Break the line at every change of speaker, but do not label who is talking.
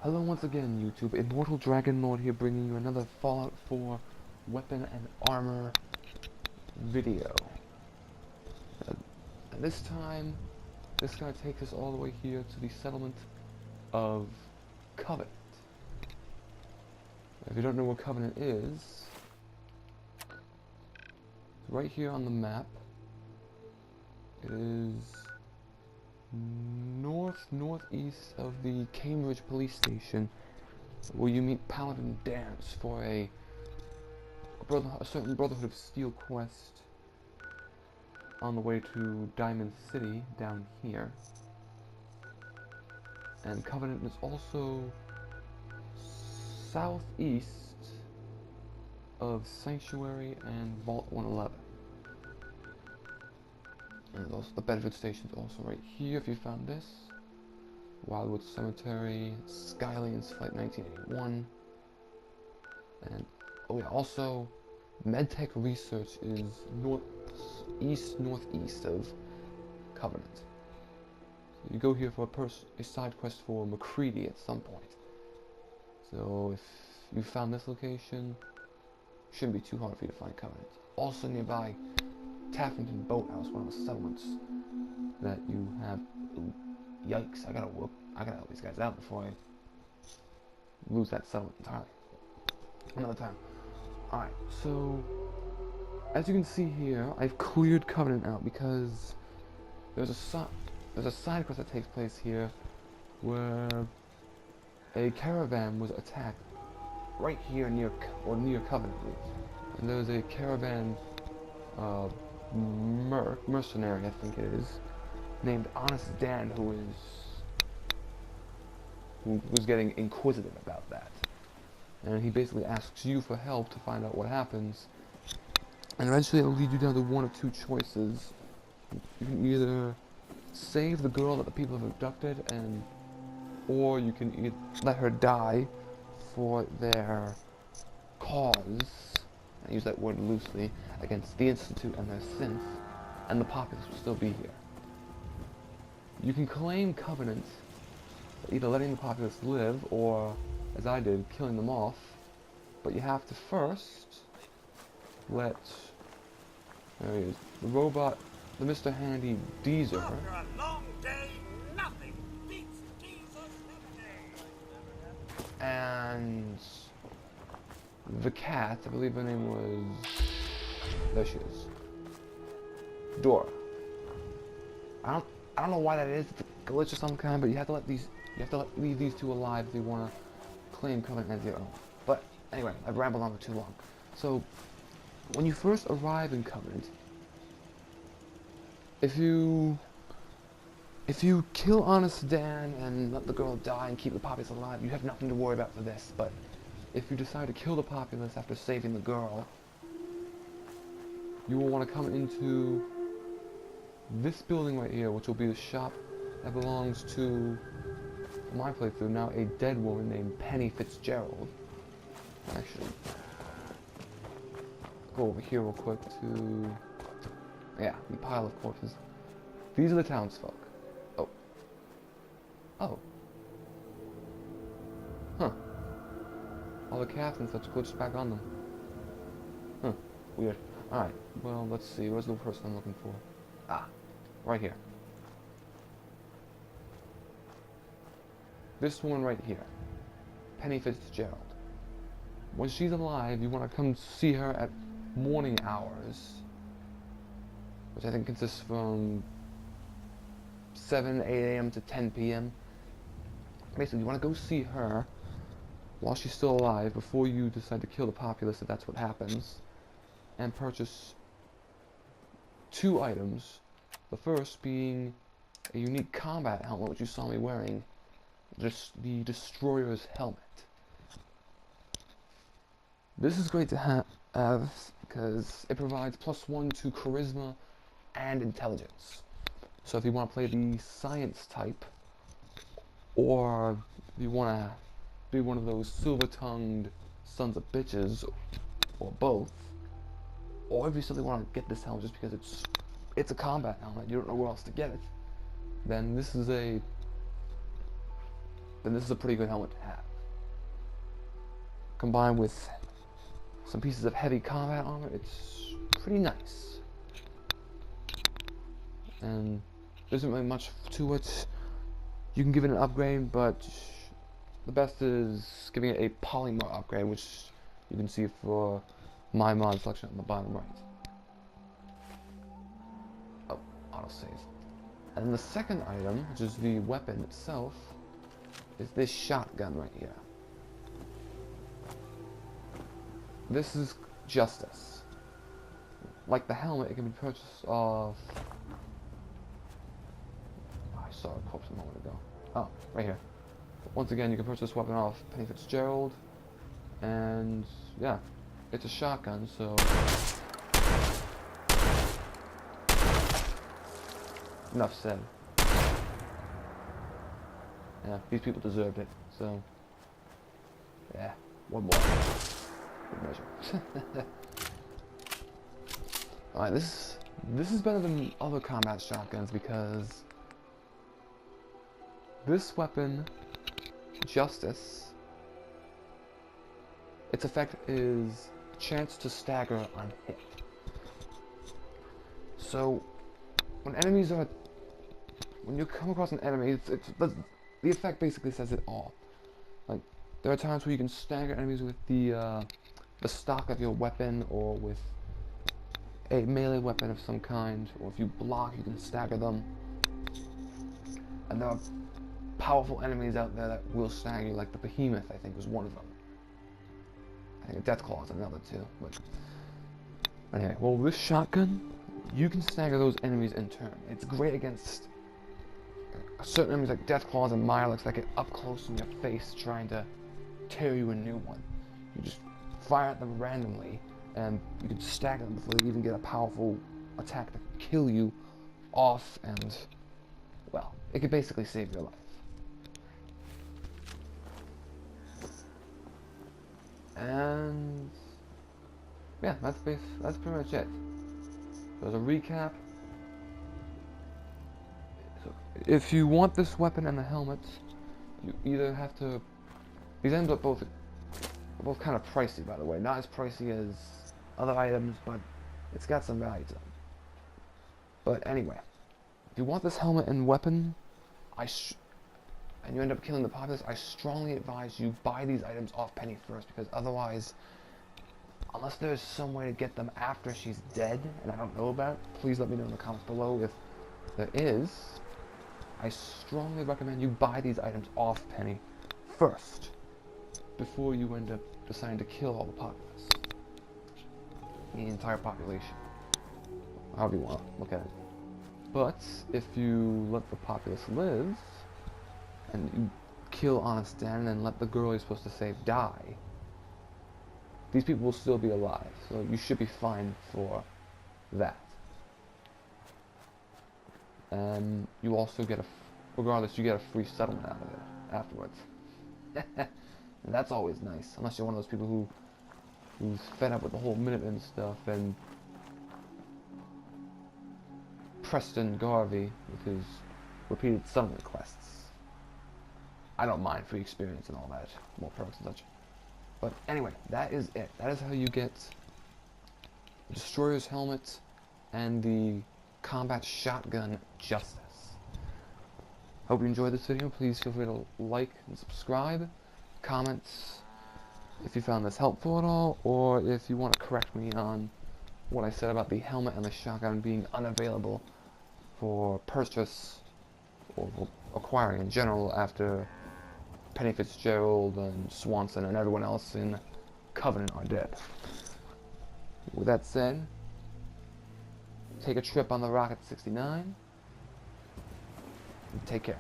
Hello once again, YouTube. Immortal Dragon Lord here, bringing you another Fallout 4 weapon and armor video. And this time, this guy takes us all the way here to the settlement of Covenant. If you don't know where Covenant is, it's right here on the map. It is northeast of the Cambridge police station, where you meet Paladin Dance for a certain Brotherhood of Steel quest on the way to Diamond City down here. And Covenant is also southeast of Sanctuary and Vault 111. And also the Bedford Station's also right here if you found this. Wildwood Cemetery, Skylanes Flight 1981. And oh yeah, also MedTech Research is northeast of Covenant. So you go here for a side quest for McCready at some point. So if you found this location, it shouldn't be too hard for you to find Covenant. Also nearby, Taffington Boathouse, one of the settlements that you have. Ooh, yikes! I gotta help these guys out before I lose that settlement entirely. Another time. All right. So as you can see here, I've cleared Covenant out because there's a side quest that takes place here where a caravan was attacked right here near Covenant, and there was a caravan mercenary, I think it is, named Honest Dan, who was getting inquisitive about that, and he basically asks you for help to find out what happens, and eventually it'll lead you down to one of two choices. You can either save the girl that the people have abducted, or you can let her die for their cause, I use that word loosely, against the Institute and their synth, and the populace will still be here. You can claim Covenant, either letting the populace live, or, as I did, killing them off, but you have to first let, there he is, the robot, the Mr. Handy Deezer,
After a long day, nothing beats Jesus lemonade.
and the cat, I believe her name was, there she is, Dora. I don't know why that is. It's a glitch of some kind, but you have to leave these two alive if you want to claim Covenant as your own. But anyway, I've rambled on for too long. So when you first arrive in Covenant, if you kill Honest Dan and let the girl die and keep the populace alive, you have nothing to worry about for this. But if you decide to kill the populace after saving the girl, you will want to come into this building right here, which will be the shop that belongs to, for my playthrough now, a dead woman named Penny Fitzgerald. Actually, go over here real quick to, yeah, the pile of corpses. These are the townsfolk. Oh. Oh. Huh. All the cats and such glitched back on them. Huh. Weird. Alright, well, let's see. Where's the person I'm looking for? Ah, right here. This one right here. Penny Fitzgerald. When she's alive, you want to come see her at morning hours, which I think consists from 7, 8 a.m. to 10 p.m. Basically, you want to go see her while she's still alive before you decide to kill the populace, if that's what happens, and purchase two items. The first being a unique combat helmet, which you saw me wearing, just the Destroyer's helmet. This is great to have because it provides +1 to charisma and intelligence. So if you want to play the science type, or if you want to be one of those silver-tongued sons of bitches, or both, or if you simply want to get this helmet just because it's a combat helmet, you don't know where else to get it, then this is a then this is a pretty good helmet to have. Combined with some pieces of heavy combat armor, it's pretty nice. And there isn't really much to it. You can give it an upgrade, but the best is giving it a polymorph upgrade, which you can see for my mod selection on the bottom right. Oh, autosave. And the second item, which is the weapon itself, is this shotgun right here. This is Justice. Like the helmet, it can be purchased off... I saw a corpse a moment ago. Oh, right here. Once again, you can purchase this weapon off Penny Fitzgerald. And yeah, it's a shotgun, so... Enough said. Yeah, these people deserved it, so... Yeah, one more. Good measure. Alright, this is better than other combat shotguns because... This weapon, Justice, its effect is chance to stagger on hit. So, when you come across an enemy, the effect basically says it all. Like, there are times where you can stagger enemies with the stock of your weapon, or with a melee weapon of some kind, or if you block, you can stagger them. And there are powerful enemies out there that will stagger you, like the Behemoth, I think, was one of them. I think a Deathclaw is another too. But anyway, well, this shotgun, you can stagger those enemies in turn. It's great against certain enemies like Deathclaws and Mirelix that get up close in your face trying to tear you a new one. You just fire at them randomly, and you can stagger them before they even get a powerful attack to kill you off, and, well, it could basically save your life. And yeah, that's pretty much it. So as a recap, so if you want this weapon and the helmet, you either have to. These items are both kind of pricey, by the way. Not as pricey as other items, but it's got some value to them. But anyway, if you want this helmet and weapon, and you end up killing the populace, I strongly advise you buy these items off Penny first, because otherwise, unless there's some way to get them after she's dead, and I don't know about, please let me know in the comments below if there is. I strongly recommend you buy these items off Penny first, before you end up deciding to kill all the populace. The entire population. However you want to look at it. But, if you let the populace live, and you kill Honest Dan and let the girl you're supposed to save die, these people will still be alive, so you should be fine for that. And you also get regardless, you get a free settlement out of it afterwards. And that's always nice, unless you're one of those people who's fed up with the whole Minutemen stuff and Preston Garvey with his repeated settlement quests. I don't mind free experience and all that, more perks and such. But anyway, that is it. That is how you get the Destroyer's helmet and the combat shotgun Justice. Hope you enjoyed this video. Please feel free to like and subscribe, comments if you found this helpful at all, or if you want to correct me on what I said about the helmet and the shotgun being unavailable for purchase or acquiring in general after Penny Fitzgerald and Swanson and everyone else in Covenant are dead. With that said, take a trip on the Rocket 69 and take care.